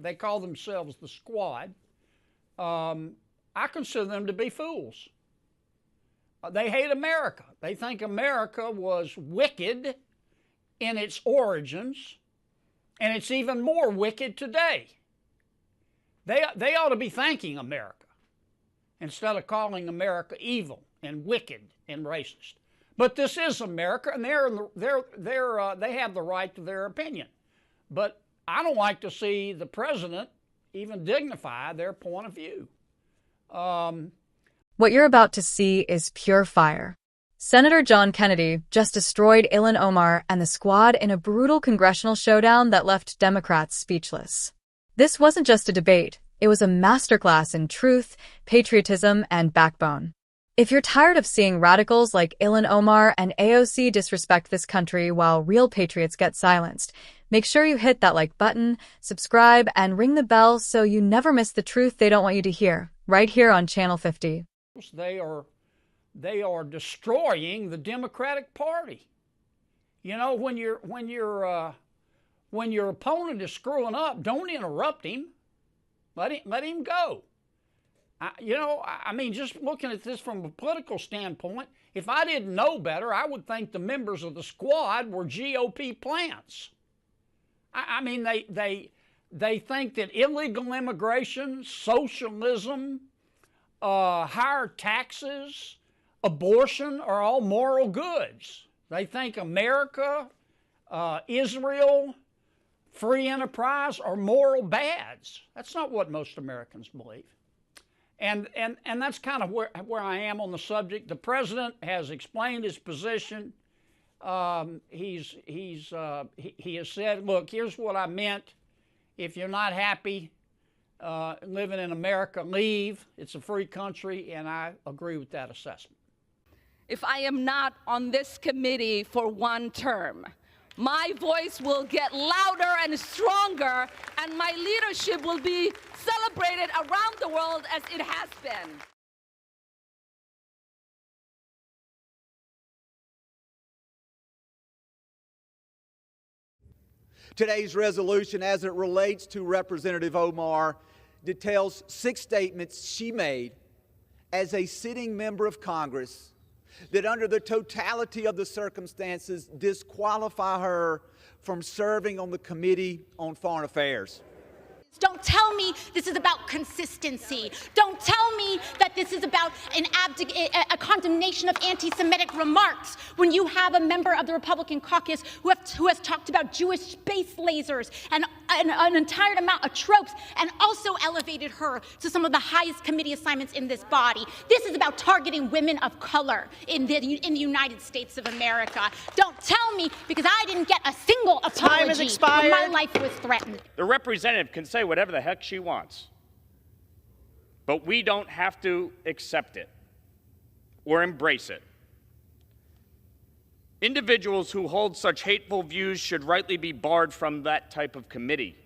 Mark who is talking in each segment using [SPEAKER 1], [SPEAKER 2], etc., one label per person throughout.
[SPEAKER 1] They call themselves the Squad. I consider them to be fools. They hate America. They think America was wicked in its origins, and it's even more wicked today. They ought to be thanking America instead of calling America evil and wicked and racist. But this is America, and they have the right to their opinion. But I don't like to see the president even dignify their point of view.
[SPEAKER 2] What you're about to see is pure fire. Senator John Kennedy just destroyed Ilhan Omar and the Squad in a brutal congressional showdown that left Democrats speechless. This wasn't just a debate, it was a masterclass in truth, patriotism, and backbone. If you're tired of seeing radicals like Ilhan Omar and AOC disrespect this country while real patriots get silenced, make sure you hit that like button, subscribe, and ring the bell so you never miss the truth they don't want you to hear, right here on Channel 50.
[SPEAKER 1] They are destroying the Democratic Party. You know, when your opponent is screwing up, don't interrupt him. Let him go. I mean, just looking at this from a political standpoint, if I didn't know better, I would think the members of the Squad were GOP plants. I mean, they think that illegal immigration, socialism, higher taxes, abortion are all moral goods. They think America, Israel, free enterprise are moral bads. That's not what most Americans believe. And that's kind of where I am on the subject. The president has explained his position. He has said, look, here's what I meant. If you're not happy living in America, leave. It's a free country, and I agree with that assessment.
[SPEAKER 3] If I am not on this committee for one term, my voice will get louder and stronger, and my leadership will be celebrated around the world as it has been.
[SPEAKER 4] Today's resolution, as it relates to Representative Omar, details 6 statements she made as a sitting member of Congress that under the totality of the circumstances disqualify her from serving on the Committee on Foreign Affairs.
[SPEAKER 5] Don't tell me this is about consistency. Don't tell me that this is about a condemnation of anti-Semitic remarks when you have a member of the Republican caucus who has talked about Jewish space lasers and an entire amount of tropes and also elevated her to some of the highest committee assignments in this body. This is about targeting women of color in the United States of America. Don't tell me, because I didn't get a single apology when my life was threatened.
[SPEAKER 6] The representative can say whatever the heck she wants, but we don't have to accept it or embrace it. Individuals who hold such hateful views should rightly be barred from that type of committee.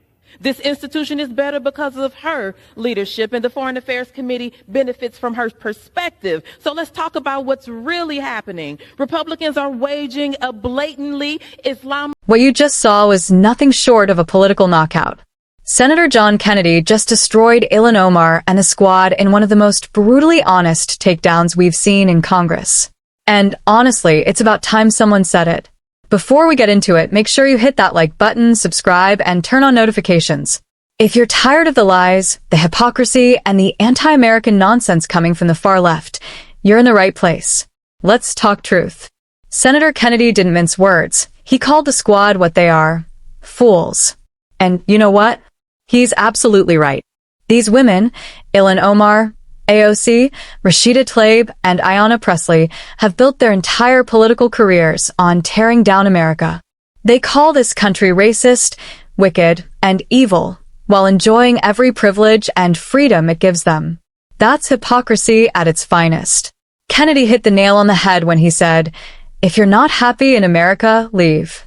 [SPEAKER 7] This institution is better because of her leadership, and the Foreign Affairs Committee benefits from her perspective. So let's talk about what's really happening. Republicans are waging a blatantly Islam.
[SPEAKER 2] What you just saw was nothing short of a political knockout. Senator John Kennedy just destroyed Ilhan Omar and the Squad in one of the most brutally honest takedowns we've seen in Congress. And honestly, it's about time someone said it. Before we get into it, make sure you hit that like button, subscribe, and turn on notifications. If you're tired of the lies, the hypocrisy, and the anti-American nonsense coming from the far left, you're in the right place. Let's talk truth. Senator Kennedy didn't mince words. He called the Squad what they are: fools. And you know what? He's absolutely right. These women, Ilhan Omar, AOC, Rashida Tlaib, and Ayanna Pressley, have built their entire political careers on tearing down America. They call this country racist, wicked, and evil, while enjoying every privilege and freedom it gives them. That's hypocrisy at its finest. Kennedy hit the nail on the head when he said, "If you're not happy in America, leave."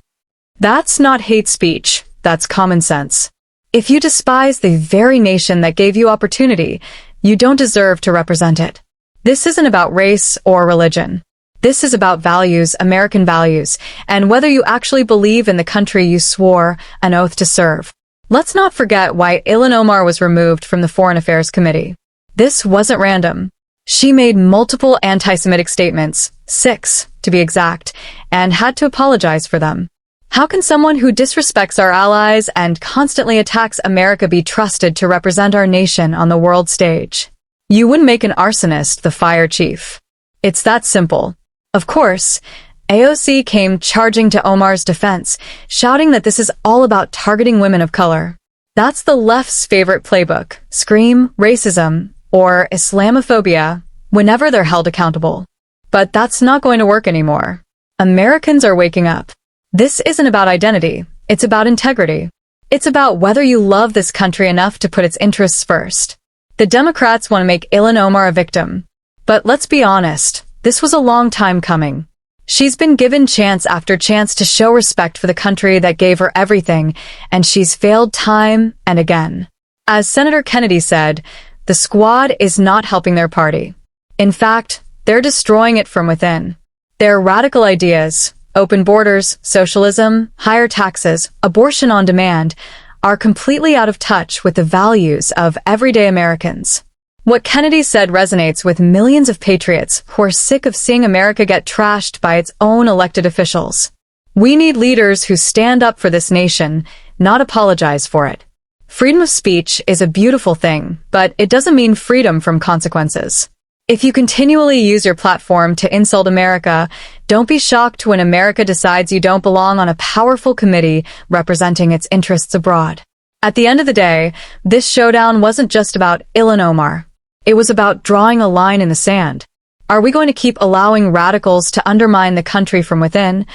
[SPEAKER 2] That's not hate speech, that's common sense. If you despise the very nation that gave you opportunity, you don't deserve to represent it. This isn't about race or religion. This is about values, American values, and whether you actually believe in the country you swore an oath to serve. Let's not forget why Ilhan Omar was removed from the Foreign Affairs Committee. This wasn't random. She made multiple anti-Semitic statements, 6 to be exact, and had to apologize for them. How can someone who disrespects our allies and constantly attacks America be trusted to represent our nation on the world stage? You wouldn't make an arsonist the fire chief. It's that simple. Of course, AOC came charging to Omar's defense, shouting that this is all about targeting women of color. That's the left's favorite playbook: scream racism or Islamophobia whenever they're held accountable. But that's not going to work anymore. Americans are waking up. This isn't about identity. It's about integrity. It's about whether you love this country enough to put its interests first. The Democrats want to make Ilhan Omar a victim. But let's be honest, this was a long time coming. She's been given chance after chance to show respect for the country that gave her everything, and she's failed time and again. As Senator Kennedy said, the squad is not helping their party. In fact, they're destroying it from within. Their radical ideas, open borders, socialism, higher taxes, abortion on demand, are completely out of touch with the values of everyday Americans. What Kennedy said resonates with millions of patriots who are sick of seeing America get trashed by its own elected officials. We need leaders who stand up for this nation, not apologize for it. Freedom of speech is a beautiful thing, but it doesn't mean freedom from consequences. If you continually use your platform to insult America, don't be shocked when America decides you don't belong on a powerful committee representing its interests abroad. At the end of the day, this showdown wasn't just about Ilhan Omar. It was about drawing a line in the sand. Are we going to keep allowing radicals to undermine the country from within,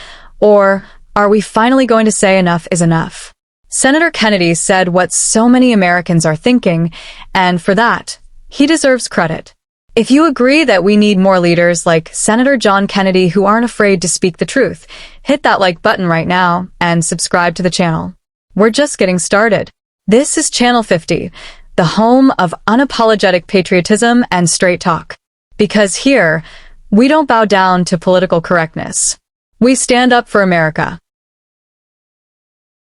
[SPEAKER 2] or are we finally going to say enough is enough? Senator Kennedy said what so many Americans are thinking, and for that, he deserves credit. If you agree that we need more leaders like Senator John Kennedy who aren't afraid to speak the truth, hit that like button right now and subscribe to the channel. We're just getting started. This is Channel 50, the home of unapologetic patriotism and straight talk. Because here, we don't bow down to political correctness. We stand up for America.